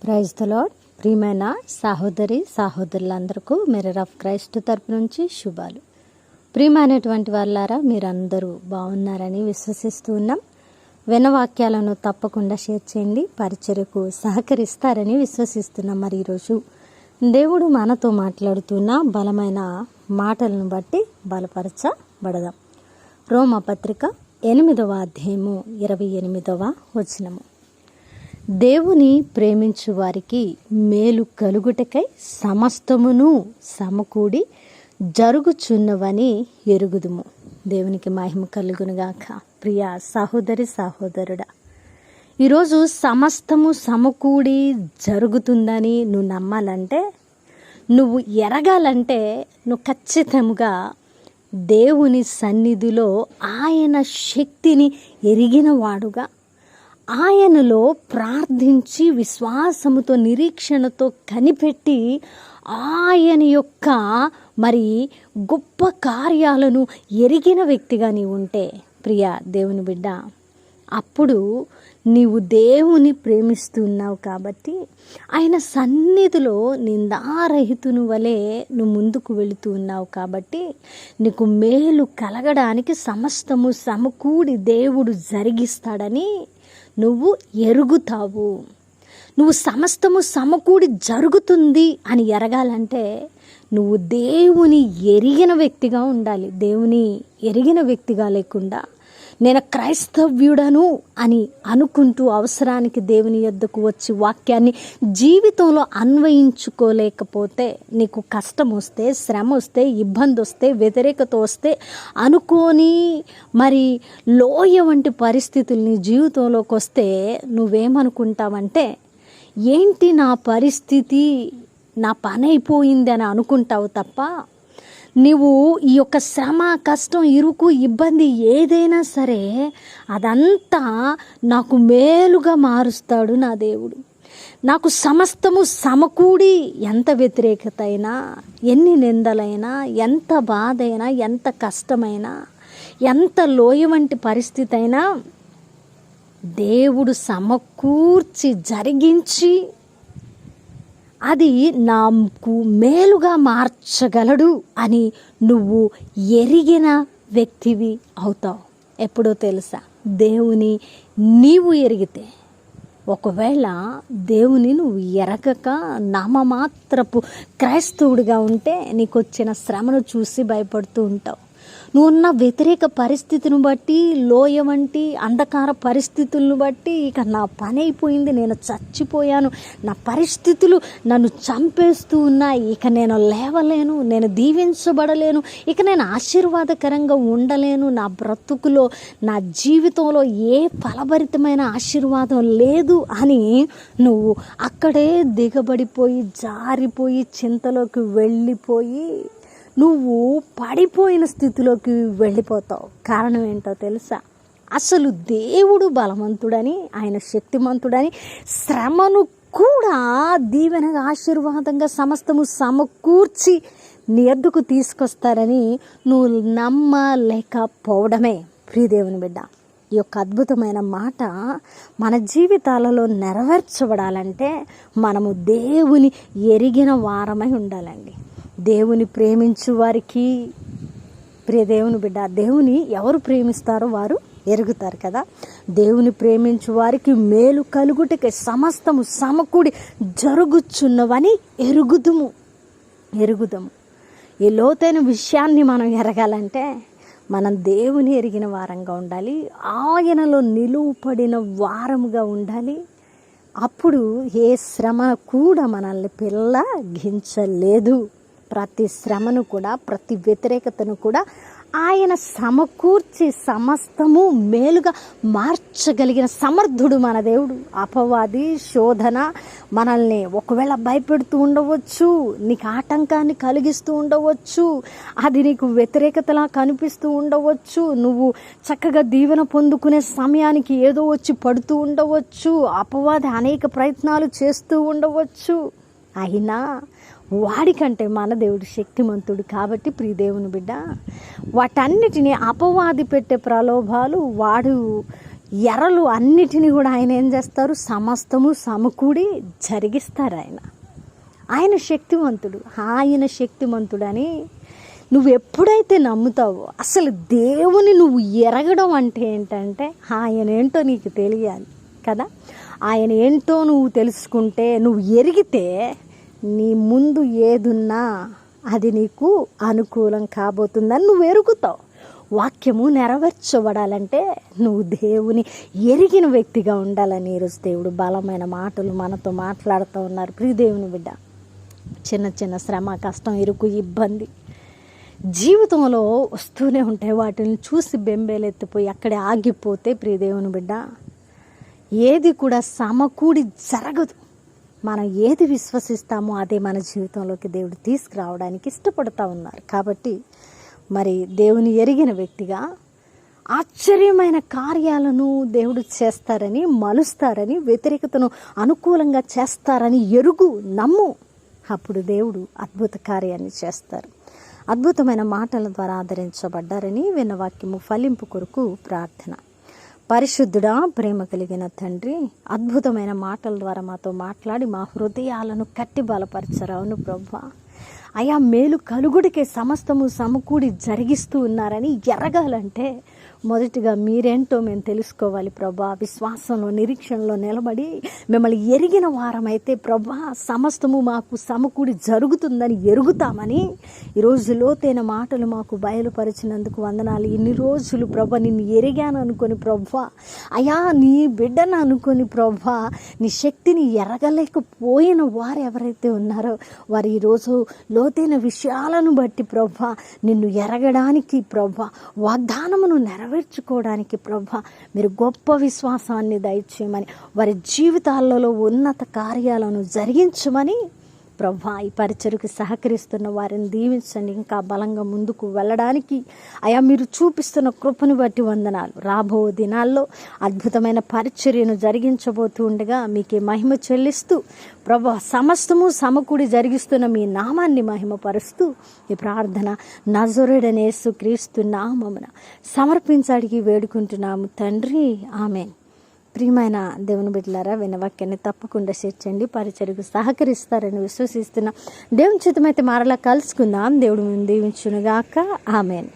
Praise the lord. ప్రియమైన సహోదరులందరికీ mirror of Christ తరపు నుంచి శుభాలు. ప్రియమైనటువంటి వాళ్ళారా, మీరందరూ బాగున్నారని విశ్వసిస్తూ ఉన్నాం. వినవాక్యాలను తప్పకుండా షేర్ చేయండి, పరిచర్యకు సహకరిస్తారని విశ్వసిస్తున్నాం. మరి ఈరోజు దేవుడు మనతో మాట్లాడుతున్న బలమైన మాటలను బట్టి బలపరచబడదాం. రోమపత్రిక 8వ అధ్యాయము 28వ వచనము. దేవుని ప్రేమించు వారికి మేలు కలుగుటకై సమస్తమును సమకూడి జరుగుచున్నవని ఎరుగుదుము. దేవునికి మహిమ కలుగునుగాక. ప్రియ సహోదరుడా, ఈరోజు సమస్తము సమకూడి జరుగుతుందని నువ్వు నమ్మాలంటే, నువ్వు ఎరగాలంటే, నువ్వు ఖచ్చితంగా దేవుని సన్నిధిలో ఆయన శక్తిని ఎరిగిన వాడుగా, ఆయనలో ప్రార్థించి విశ్వాసముతో నిరీక్షణతో కనిపెట్టి ఆయన యొక్క గొప్ప కార్యాలను ఎరిగిన వ్యక్తిగా నీవు ఉంటే, ప్రియ దేవుని బిడ్డ, అప్పుడు నీవు దేవుని ప్రేమిస్తున్నావు కాబట్టి ఆయన సన్నిధిలో నిందారహితుని వలె నువ్వు ముందుకు వెళుతూ ఉన్నావు కాబట్టి నీకు మేలు కలగడానికి సమస్తము సమకూడి దేవుడు జరిగిస్తాడని నువ్వు ఎరుగుతావు. నువ్వు సమస్తము సమకూడి జరుగుతుంది అని ఎరగాలంటే నువ్వు దేవుని ఎరిగిన వ్యక్తిగా ఉండాలి. దేవుని ఎరిగిన వ్యక్తిగా లేకుండా నేను క్రైస్తవ్యుడను అని అనుకుంటూ అవసరానికి దేవుని యొద్దకు వచ్చి వాక్యాన్ని జీవితంలో అన్వయించుకోలేకపోతే, నీకు కష్టం వస్తే, శ్రమ వస్తే, ఇబ్బంది వస్తే, వ్యతిరేకత వస్తే, అనుకోని లోయ వంటి పరిస్థితులు నీ జీవితంలోకి వస్తే నువ్వేమనుకుంటావంటే, ఏంటి నా పరిస్థితి, నా పని అయిపోయింది అని అనుకుంటావు తప్ప, నీవు ఈ యొక్క శ్రమ, కష్టం, ఇరుకు, ఇబ్బంది ఏదైనా సరే అదంతా నాకు మేలుగా మారుస్తాడు నా దేవుడు. నాకు సమస్తము సమకూడి, ఎంత వ్యతిరేకత అయినా, ఎన్ని నిందలైనా, ఎంత బాధ అయినా, ఎంత కష్టమైనా, ఎంత లోయ వంటి పరిస్థితి అయినా దేవుడు సమకూర్చి జరిగించి అది నాకు మేలుగా మార్చగలడు అని నువ్వు ఎరిగిన వ్యక్తివి అవుతావు. ఎప్పుడో తెలుసా? దేవుని నీవు ఎరిగితే. ఒకవేళ దేవుని నువ్వు ఎరగక నామమాత్రపు క్రైస్తవుడిగా ఉంటే నీకు వచ్చిన శ్రమను చూసి భయపడుతూ ఉంటావు. నువ్వున్న వ్యతిరేక పరిస్థితిని బట్టి, లోయ వంటి అంధకార పరిస్థితులను బట్టి, ఇక నా పని అయిపోయింది, నేను చచ్చిపోయాను, నా పరిస్థితులు నన్ను చంపేస్తూ ఉన్నాయి, ఇక నేను లేవలేను, నేను దీవించబడలేను, ఇక నేను ఆశీర్వాదకరంగా ఉండలేను, నా బ్రతుకులో, నా జీవితంలో ఏ ఫలభరితమైన ఆశీర్వాదం లేదు అని నువ్వు అక్కడే దిగబడిపోయి, జారిపోయి, చింతలోకి వెళ్ళిపోయి నువ్వు పడిపోయిన స్థితిలోకి వెళ్ళిపోతావు. కారణం ఏంటో తెలుసా? అసలు దేవుడు బలవంతుడని, ఆయన శక్తిమంతుడని, శ్రమను కూడా దీవెనగా, ఆశీర్వాదంగా సమస్తము సమకూర్చి నీ ఎద్దుకు తీసుకొస్తారని నువ్వు నమ్మలేకపోవడమే. ప్రియదేవుని బిడ్డ, ఈ యొక్క అద్భుతమైన మాట మన జీవితాలలో నెరవేర్చబడాలంటే మనము దేవుని ఎరిగిన వారమై ఉండాలండి. దేవుని ప్రేమించు వారికి, ప్రియ దేవుని బిడ్డ, దేవుని ఎవరు ప్రేమిస్తారో వారు ఎరుగుతారు కదా. దేవుని ప్రేమించు వారికి మేలు కలుగుటకై సమస్తము సమకూడి జరుగుచున్నవని ఎరుగుదము. ఈ లోతైన విషయాన్ని మనం ఎరగాలంటే మనం దేవుని ఎరిగిన వారంగా ఉండాలి, ఆయనలో నిలువపడిన వారముగా ఉండాలి. అప్పుడు ఏ శ్రమ కూడా మనల్ని పెళ్ళగించలేదు. ప్రతి శ్రమను కూడా, ప్రతి వ్యతిరేకతను కూడా ఆయన సమకూర్చి సమస్తము మేలుగా మార్చగలిగిన సమర్థుడు మన దేవుడు. అపవాది శోధన మనల్ని ఒకవేళ భయపెడుతూ ఉండవచ్చు, నీకు ఆటంకాన్ని కలిగిస్తూ ఉండవచ్చు, అది నీకు వ్యతిరేకతలా కనిపిస్తూ ఉండవచ్చు, నువ్వు చక్కగా దీవెన పొందుకునే సమయానికి ఏదో వచ్చి పడుతూ ఉండవచ్చు, అపవాది అనేక ప్రయత్నాలు చేస్తూ ఉండవచ్చు. అయినా వాడికంటే మన దేవుడు శక్తిమంతుడు కాబట్టి ప్రియ దేవుని బిడ్డ, వాటన్నిటినీ అపవాది పెట్టే ప్రలోభాలు వాడు ఎరలు అన్నిటినీ కూడా ఆయన ఏం చేస్తారు, సమస్తము సమకూడి జరిగిస్తారు. ఆయన శక్తివంతుడు. ఆయన శక్తివంతుడని నువ్వు ఎప్పుడైతే నమ్ముతావో, అసలు దేవుని నువ్వు ఎరగడం అంటే ఏంటంటే ఆయన ఏంటో నీకు తెలియాలి కదా. ఆయన ఏంటో నువ్వు తెలుసుకుంటే, నువ్వు ఎరిగితే నీ ముందు ఏదున్నా అది నీకు అనుకూలం కాబోతుందని నువ్వు ఎరుగుతావు. వాక్యము నెరవేర్చబడాలంటే నువ్వు దేవుని ఎరిగిన వ్యక్తిగా ఉండాలని ఈరోజు దేవుడు బలమైన మాటలు మనతో మాట్లాడుతూ ఉన్నారు. ప్రియ దేవుని బిడ్డ, చిన్న చిన్న శ్రమ, కష్టం, ఇరుకు, ఇబ్బంది జీవితంలో వస్తూనే ఉంటాయి. వాటిని చూసి బెంబేలెత్తిపోయి అక్కడే ఆగిపోతే ప్రియ దేవుని బిడ్డ, ఏది కూడా సమకూడి జరగదు. మనం ఏది విశ్వసిస్తామో అదే మన జీవితంలోకి దేవుడు తీసుకురావడానికి ఇష్టపడుతూ ఉన్నారు. కాబట్టి మరి దేవుని ఎరిగిన వ్యక్తిగా ఆశ్చర్యమైన కార్యాలను దేవుడు చేస్తారని, మలుస్తారని, వ్యతిరేకతను అనుకూలంగా చేస్తారని ఎరుగు, నమ్ము. అప్పుడు దేవుడు అద్భుత కార్యాన్ని చేస్తారు. అద్భుతమైన మాటల ద్వారా ఆదరించబడ్డారని విన్న వాక్యము ఫలింపు కొరకు ప్రార్థన. పరిశుద్ధుడా, ప్రేమ కలిగిన తండ్రి, అద్భుతమైన మాటల ద్వారా మాతో మాట్లాడి మా హృదయాలను కట్టి బలపరచరావును ప్రభువా. అయా, మేలు కలుగుడికే సమస్తము సమకూడి జరిగిస్తూ ఉన్నారని ఎరగాలంటే మొదటిగా మీరేంటో మేము తెలుసుకోవాలి ప్రభా. విశ్వాసంలో, నిరీక్షణలో నిలబడి మిమ్మల్ని ఎరిగిన వారమైతే ప్రభా, సమస్తము మాకు సమకూడి జరుగుతుందని ఎరుగుతామని ఈరోజు లోతైన మాటలు మాకు బయలుపరిచినందుకు వందనాలు. ఇన్ని రోజులు ప్రభా నిన్ను ఎరిగాను అనుకొని ప్రభా, అయా నీ బిడ్డను అనుకొని ప్రభా, నీ శక్తిని ఎరగలేకపోయిన వారు ఎవరైతే ఉన్నారో వారు ఈరోజు లోతైన విషయాలను బట్టి ప్రభా నిన్ను ఎరగడానికి ప్రభా, వాగ్దానమును నెరవేర్చుకోవడానికి ప్రభా మీరు గొప్ప విశ్వాసాన్ని దయచేయమని, వారి జీవితాలలో ఉన్నత కార్యాలను జరిగించమని ప్రభా ఈ పరిచర్యకు సహకరిస్తున్న వారిని దీవించండి. ఇంకా బలంగా ముందుకు వెళ్ళడానికి అయా మీరు చూపిస్తున్న కృపను బట్టి వందనాలు. రాబో దినాల్లో అద్భుతమైన పరిచర్యను జరిగించబోతూ ఉండగా మీకే మహిమ చెల్లిస్తూ ప్రభా సమస్తము సమకూడి జరిగిస్తున్న మీ నామాన్ని మహిమపరుస్తూ ఈ ప్రార్థన నజరేయుడైన యేసుక్రీస్తు నామమున సమర్పించడానికి వేడుకుంటున్నాము తండ్రి, ఆమేన్. ప్రియమైన దేవుని బిడ్డలారా, వినవాక్యాన్ని తప్పకుండా షేర్ చేయండి. పరిచర్యకు సహకరిస్తారని విశ్వసిస్తున్నా. దేవుని చిత్తమైతే మరలా కలుసుకుందాం. దేవుడు మేము దీవించునుగాక. ఆమేన్.